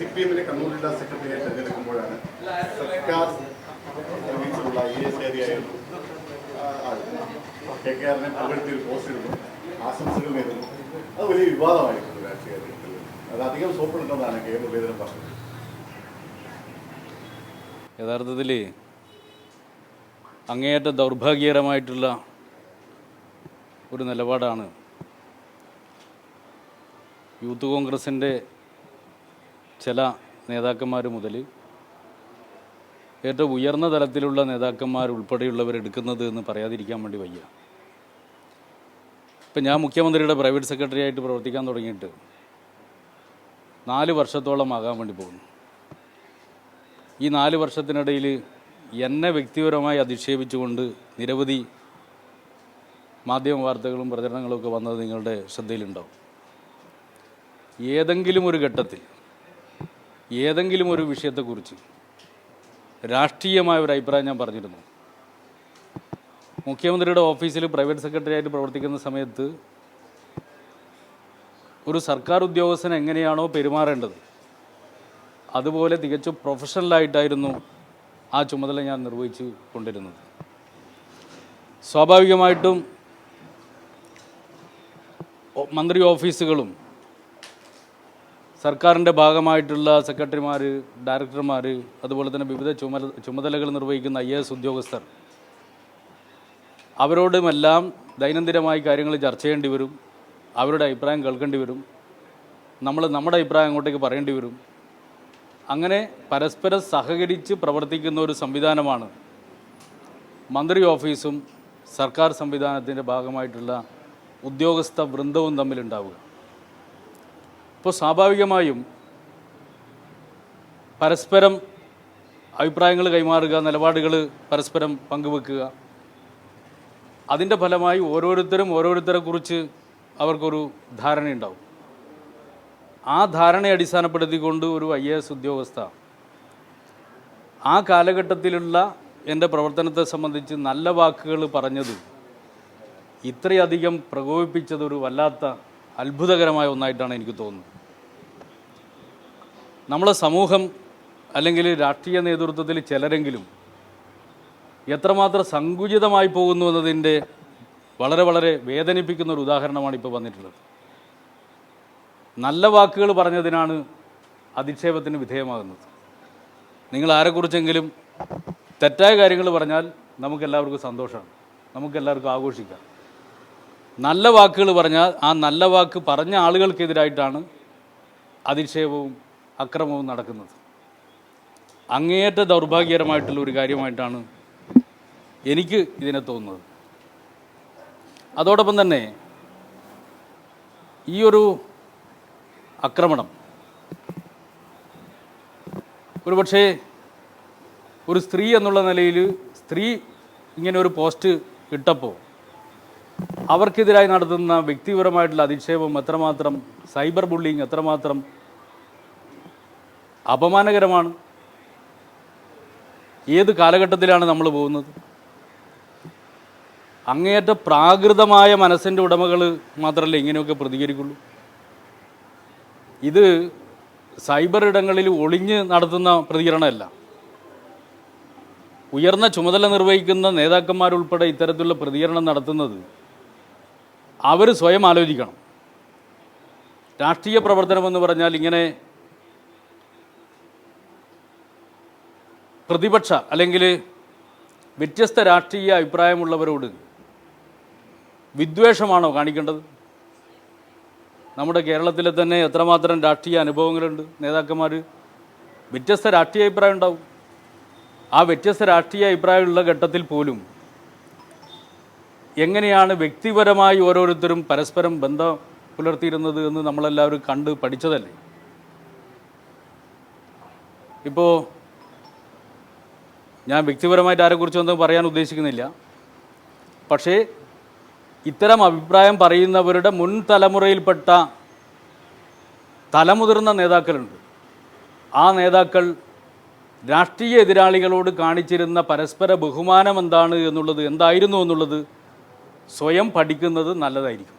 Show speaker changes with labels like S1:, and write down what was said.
S1: CPM-ന്റെ കണ്ണൂർ ജില്ലാ സെക്രട്ടറിയായി തെരഞ്ഞെടുക്കുമ്പോഴാണ് സർക്കാർ സർവീസിലുള്ള IAS ഏരിയയായിരുന്നു KKR-നെ പുകഴ്ത്തി ഒരു പോസ്റ്റ് ഇടുന്നു, ആശംസകൾ നേരുന്നു. അത് വലിയ വിവാദമായിട്ടുണ്ട് രാഷ്ട്രീയത്തിൽ. അത് അധികം സോപ്പിടുന്നതാണ് കെ മുരളീധരൻ പറഞ്ഞത്.
S2: യഥാർത്ഥത്തിൽ അങ്ങേയറ്റ ദൗർഭാഗ്യകരമായിട്ടുള്ള ഒരു നിലപാടാണ് യൂത്ത് കോൺഗ്രസിൻ്റെ ചില നേതാക്കന്മാർ മുതൽ ഏറ്റവും ഉയർന്ന തലത്തിലുള്ള നേതാക്കന്മാർ ഉൾപ്പെടെയുള്ളവരെടുക്കുന്നത് എന്ന് പറയാതിരിക്കാൻ വേണ്ടി വയ്യ. ഇപ്പം ഞാൻ മുഖ്യമന്ത്രിയുടെ പ്രൈവറ്റ് സെക്രട്ടറി ആയിട്ട് പ്രവർത്തിക്കാൻ തുടങ്ങിയിട്ട് 4 വർഷത്തോളം ആകാൻ വേണ്ടി പോകുന്നു. ഈ 4 വർഷത്തിനിടയിൽ എന്നെ വ്യക്തിപരമായി അധിക്ഷേപിച്ചുകൊണ്ട് നിരവധി മാധ്യമ വാർത്തകളും പ്രചരണങ്ങളൊക്കെ വന്നത് നിങ്ങളുടെ ശ്രദ്ധയിലുണ്ടാവും. ഏതെങ്കിലും ഒരു ഘട്ടത്തിൽ ഏതെങ്കിലും ഒരു വിഷയത്തെക്കുറിച്ച് രാഷ്ട്രീയമായ ഒരു അഭിപ്രായം ഞാൻ പറഞ്ഞിരുന്നു. മുഖ്യമന്ത്രിയുടെ ഓഫീസിൽ പ്രൈവറ്റ് സെക്രട്ടറി ആയിട്ട് പ്രവർത്തിക്കുന്ന സമയത്ത് ഒരു സർക്കാർ ഉദ്യോഗസ്ഥൻ എങ്ങനെയാണോ പെരുമാറേണ്ടത് അതുപോലെ തികച്ചും പ്രൊഫഷണലായിട്ടായിരുന്നു ആ ചുമതല ഞാൻ നിർവഹിച്ചു കൊണ്ടിരുന്നത്. സ്വാഭാവികമായിട്ടും മന്ത്രി ഓഫീസുകളും സർക്കാരിൻ്റെ ഭാഗമായിട്ടുള്ള സെക്രട്ടറിമാർ, ഡയറക്ടർമാർ, അതുപോലെ തന്നെ വിവിധ ചുമതലകൾ നിർവഹിക്കുന്ന IAS ഉദ്യോഗസ്ഥർ, അവരോടുമെല്ലാം ദൈനംദിനമായി കാര്യങ്ങൾ ചർച്ച ചെയ്യേണ്ടി വരും. അവരുടെ അഭിപ്രായം കേൾക്കേണ്ടി വരും. നമ്മുടെ അഭിപ്രായം അങ്ങോട്ടേക്ക് പറയേണ്ടി വരും. അങ്ങനെ പരസ്പരം സഹകരിച്ച് പ്രവർത്തിക്കുന്ന ഒരു സംവിധാനമാണ് മന്ത്രി ഓഫീസും സർക്കാർ സംവിധാനത്തിൻ്റെ ഭാഗമായിട്ടുള്ള ഉദ്യോഗസ്ഥ വൃന്ദവും തമ്മിലുണ്ടാവുക. ഇപ്പോൾ സ്വാഭാവികമായും പരസ്പരം അഭിപ്രായങ്ങൾ കൈമാറുക, നിലപാടുകൾ പരസ്പരം പങ്കുവെക്കുക. അതിൻ്റെ ഫലമായി ഓരോരുത്തരെക്കുറിച്ച് അവർക്കൊരു ധാരണയുണ്ടാവും. ആ ധാരണയെ അടിസ്ഥാനപ്പെടുത്തിക്കൊണ്ട് ഒരു IAS ഉദ്യോഗസ്ഥ ആ കാലഘട്ടത്തിലുള്ള എൻ്റെ പ്രവർത്തനത്തെ സംബന്ധിച്ച് നല്ല വാക്കുകൾ പറഞ്ഞത് ഇത്രയധികം പ്രകോപിപ്പിച്ചതൊരു വല്ലാത്ത അത്ഭുതകരമായ ഒന്നായിട്ടാണ് എനിക്ക് തോന്നുന്നത്. നമ്മളെ സമൂഹം അല്ലെങ്കിൽ രാഷ്ട്രീയ നേതൃത്വത്തിൽ ചിലരെങ്കിലും എത്രമാത്രം സങ്കുചിതമായി പോകുന്നു എന്നതിൻ്റെ വളരെ വേദനിപ്പിക്കുന്ന ഒരു ഉദാഹരണമാണ് ഇപ്പോൾ വന്നിട്ടുള്ളത്. നല്ല വാക്കുകൾ പറഞ്ഞതിനാണ് അധിക്ഷേപത്തിന് വിധേയമാകുന്നത്. നിങ്ങൾ ആരെക്കുറിച്ചെങ്കിലും തെറ്റായ കാര്യങ്ങൾ പറഞ്ഞാൽ നമുക്കെല്ലാവർക്കും സന്തോഷമാണ്, നമുക്കെല്ലാവർക്കും ആഘോഷിക്കാം. നല്ല വാക്കുകൾ പറഞ്ഞാൽ ആ നല്ല വാക്ക് പറഞ്ഞ ആളുകൾക്കെതിരായിട്ടാണ് അധിക്ഷേപവും അക്രമവും നടക്കുന്നത്. അങ്ങേയറ്റ ദൗർഭാഗ്യകരമായിട്ടുള്ള ഒരു കാര്യമായിട്ടാണ് എനിക്ക് ഇതിനെ തോന്നുന്നത്. അതോടൊപ്പം തന്നെ ഈ ഒരു ആക്രമണം ഒരുപക്ഷേ ഒരു സ്ത്രീ എന്നുള്ള നിലയിൽ സ്ത്രീ ഇങ്ങനെ ഒരു പോസ്റ്റ് ഇട്ടപ്പോൾ അവർക്കെതിരായി നടത്തുന്ന വ്യക്തിപരമായിട്ടുള്ള അധിക്ഷേപം എത്രമാത്രം, സൈബർ ബുള്ളിങ് എത്രമാത്രം അപമാനകരമാണ്. ഏത് കാലഘട്ടത്തിലാണ് നമ്മൾ പോകുന്നത്? അങ്ങേയറ്റ പ്രാകൃതമായ മനസ്സിൻ്റെ ഉടമകൾ മാത്രമല്ല ഇങ്ങനെയൊക്കെ പ്രതികരിക്കുള്ളൂ. ഇത് സൈബർ ഇടങ്ങളിൽ ഒളിഞ്ഞ് നടത്തുന്ന പ്രതികരണമല്ല. ഉയർന്ന ചുമതല നിർവഹിക്കുന്ന നേതാക്കന്മാരുൾപ്പെടെ ഇത്തരത്തിലുള്ള പ്രതികരണം നടത്തുന്നത് അവർ സ്വയം ആലോചിക്കണം. രാഷ്ട്രീയ പ്രവർത്തനമെന്ന് പറഞ്ഞാൽ ഇങ്ങനെ പ്രതിപക്ഷ അല്ലെങ്കിൽ വ്യത്യസ്ത രാഷ്ട്രീയ അഭിപ്രായമുള്ളവരോട് വിദ്വേഷമാണോ കാണിക്കേണ്ടത്? നമ്മുടെ കേരളത്തിലെ തന്നെ എത്രമാത്രം രാഷ്ട്രീയ അനുഭവങ്ങളുണ്ട്. നേതാക്കന്മാർ വ്യത്യസ്ത രാഷ്ട്രീയ അഭിപ്രായം ഉണ്ടാവും. ആ വ്യത്യസ്ത രാഷ്ട്രീയ അഭിപ്രായമുള്ള ഘട്ടത്തിൽ പോലും എങ്ങനെയാണ് വ്യക്തിപരമായി ഓരോരുത്തരും പരസ്പരം ബന്ധം പുലർത്തിയിരുന്നത് എന്ന് നമ്മളെല്ലാവരും കണ്ട് പഠിച്ചതല്ലേ. ഇപ്പോൾ ഞാൻ വ്യക്തിപരമായിട്ട് ആരെക്കുറിച്ചൊന്നും പറയാൻ ഉദ്ദേശിക്കുന്നില്ല. പക്ഷേ ഇത്തരം അഭിപ്രായം പറയുന്നവരുടെ മുൻ തലമുറയിൽപ്പെട്ട തലമുതിർന്ന നേതാക്കളുണ്ട്. ആ നേതാക്കൾ രാഷ്ട്രീയ എതിരാളികളോട് കാണിച്ചിരുന്ന പരസ്പര ബഹുമാനം എന്തായിരുന്നു എന്നുള്ളത് സ്വയം പഠിക്കുന്നത് നല്ലതായിരിക്കും.